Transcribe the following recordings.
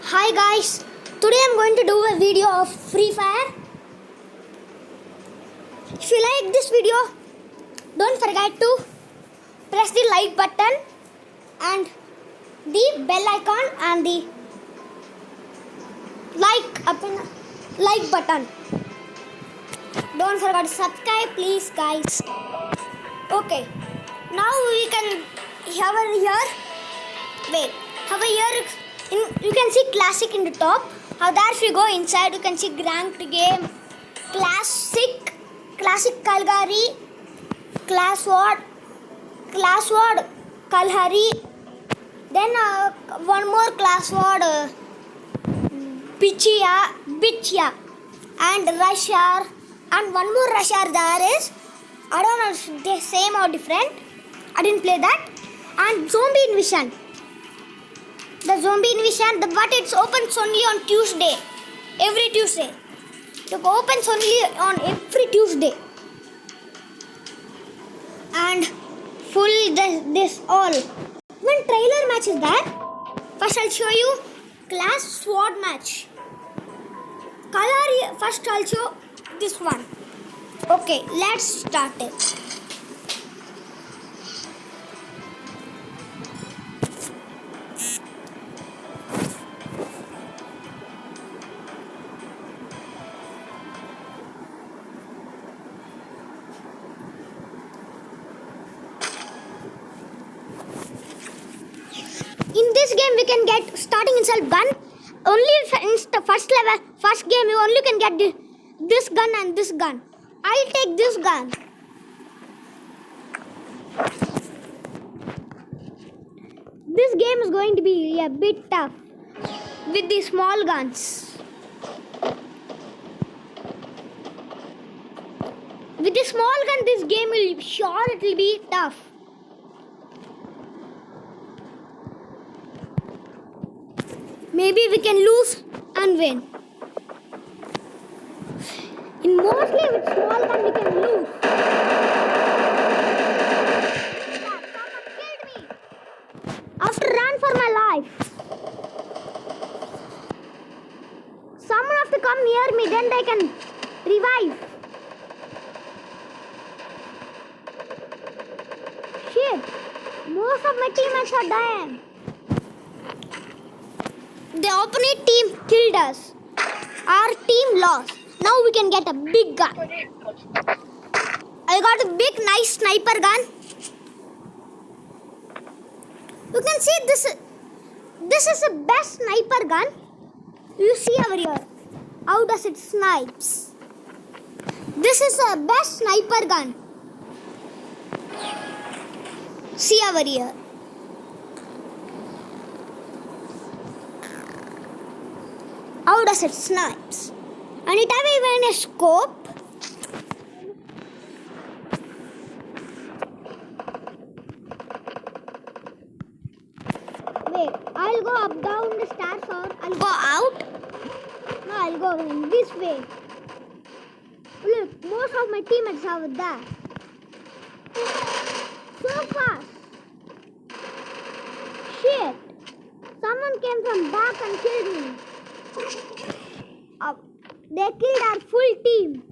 Hi guys, today I'm going to do a video of Free Fire. If you like this video, don't forget to press the like button and the bell icon and the like button. Don't forget to subscribe please guys. Okay, now we can have a here you can see classic in the top. If you go inside you can see ranked game, classic Calgary, class ward Kalhari, then one more class ward Bichya and Russia, and one more Russia there is, I don't know if they same or different, I didn't play that, and Zombie Invasion. The Zombie Invasion, but it's opens only on Tuesday. Every Tuesday. It opens only on every Tuesday. And full this all. One trailer match is there. First I'll show you class sword match. Color first I'll show this one. Okay, let's start it. In this game we can get starting itself gun. Only in the first game you only can get this gun and this gun. I'll take this gun. This game is going to be a bit tough with the small guns. With the small gun this game will it will be tough. Maybe we can lose and win. In mostly with small gun we can lose. Someone killed me. After run for my life. Someone have to come near me, then they can revive. Shit. Most of my teammates are dying. The opponent team killed us. Our team lost. Now we can get a big gun. I got a big nice sniper gun. You can see this is the best sniper gun. You see over here. How does it snipes? This is the best sniper gun. See over here. How does it snipes? And it have even a scope. Wait, I'll go up down the stairs or I'll go out. No, I'll go in this way. Look, most of my teammates are there. So fast. Shit. Someone came from back and killed me. They killed our full team.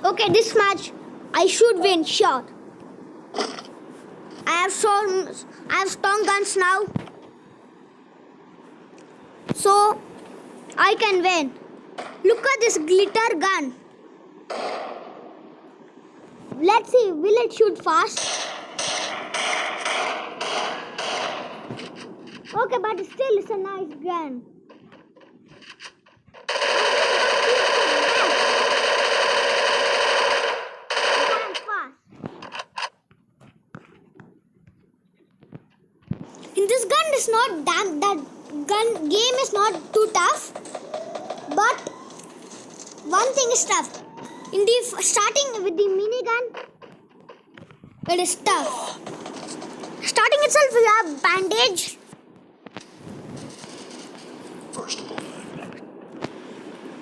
Okay, this match I should win, sure. I have strong guns now, so I can win. Look at this glitter gun. Let's see, will it shoot fast? Okay, but still it's a nice gun. In this gun is not that gun game is not too tough, but one thing is tough. In the starting with the minigun, it is tough. Starting itself we have bandage.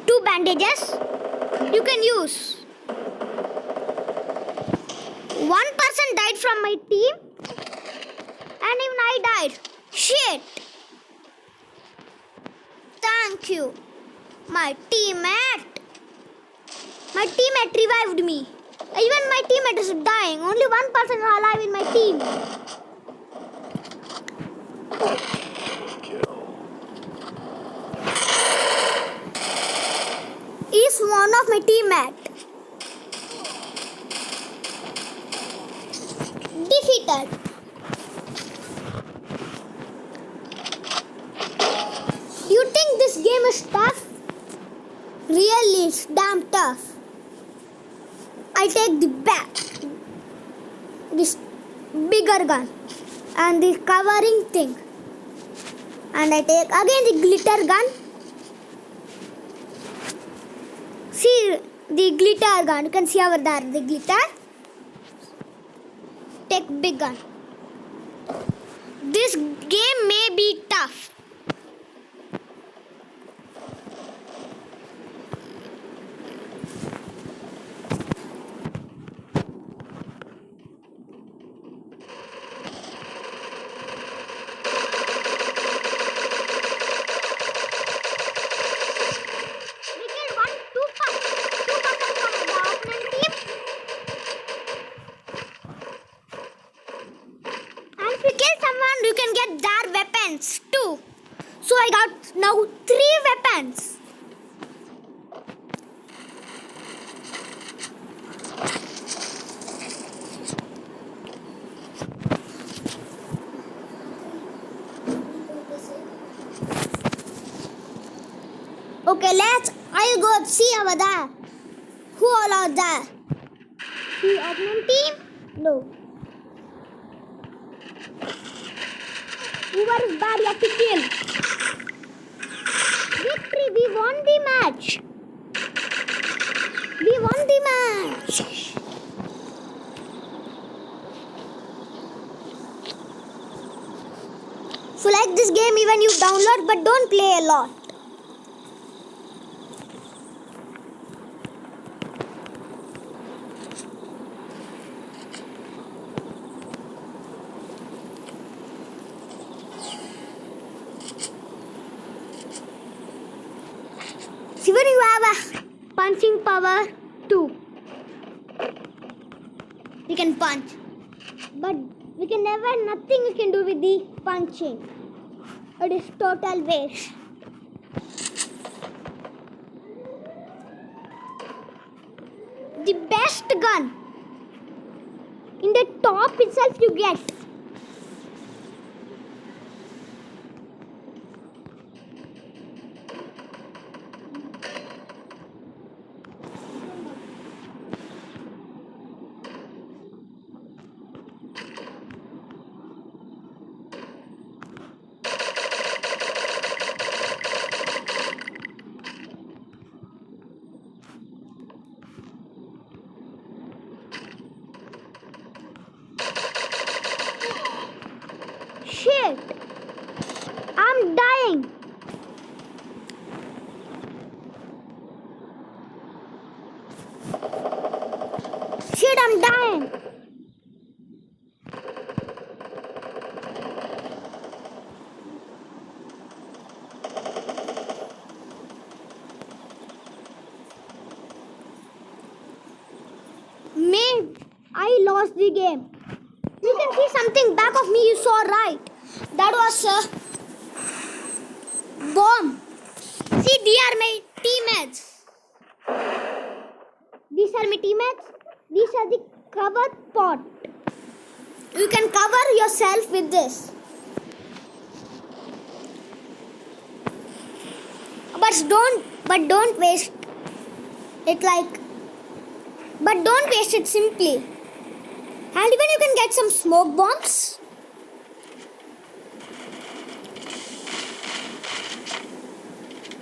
Two bandages you can use. One person died from my team and even I died. Shit! Thank you, my teammate. My teammate revived me. Even my teammate is dying. Only one person is alive in my team. He's one of my teammate. Defeated. You think this game is tough? Really, it's damn tough. I take this bigger gun and the covering thing, and I take again the glitter gun. See the glitter gun, you can see over there the glitter. Take big gun. This game may be tough. You can get their weapons too. So I got now 3 weapons. Okay, I'll go see over there. Who all are there? The opponent team? No. Whoever is bad, you have to kill. Victory, we won the match. We won the match. If you like this game, even you download, but don't play a lot. Even you have a punching power too. We can punch, but we can never nothing we can do with the punching. It is total waste. The best gun in the top itself you get. Shit! I'm dying! Shit, I'm dying! I lost the game. You can see something back of me, you saw right. That was a bomb. See, these are my teammates. These are my teammates. These are the cover pot. You can cover yourself with this. But don't waste it but don't waste it simply. And even you can get some smoke bombs.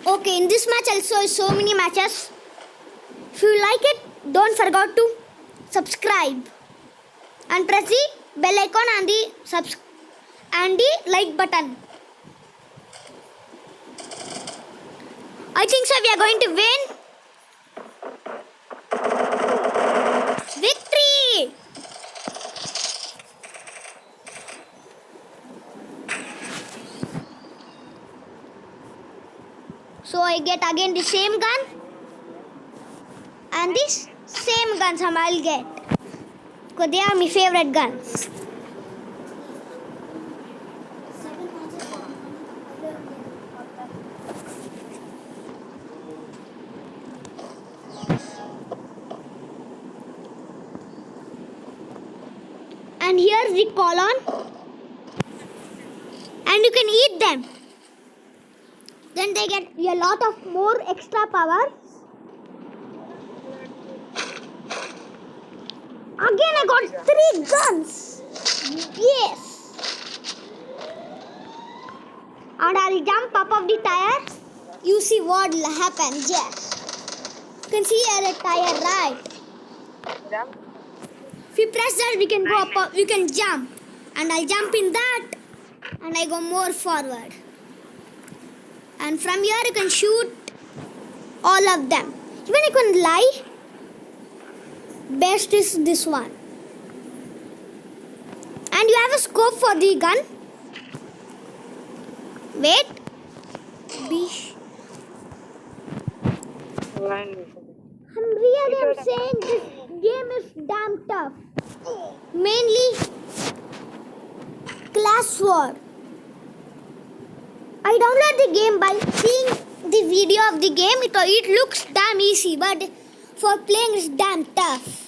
Okay, in this match I'll show you so many matches. If you like it, don't forget to subscribe and press the bell icon and the like button. I think so we are going to win. Victory! So I get again the same gun. And this same guns I'll get. Because they are my favorite guns. And here's the colon. And you can eat them. Then they get a lot of more extra power. Again I got 3 guns. Yes. And I'll jump up of the tire. You see what will happen. Yes. You can see here a tire, right? Jump. If you press that, we can go up, we can jump. And I'll jump in that. And I go more forward. And from here you can shoot all of them. Even you can lie. Best is this one. And you have a scope for the gun. Wait. I'm saying this game is damn tough. Mainly Class War. I download the game by seeing the video of the game. It looks damn easy, but for playing it's damn tough.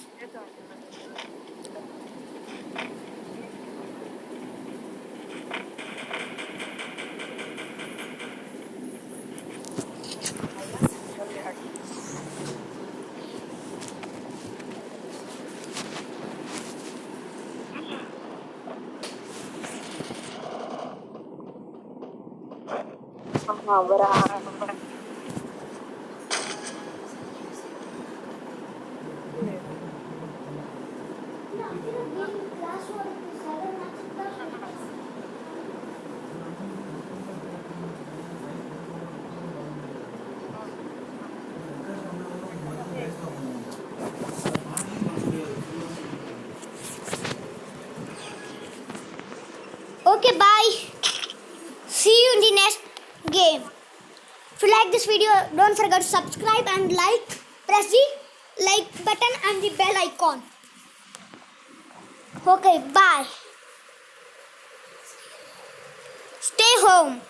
Okay, bye. See you in the next game. If you like this video, don't forget to subscribe and like. Press the like button and the bell icon. Okay, bye. Stay home.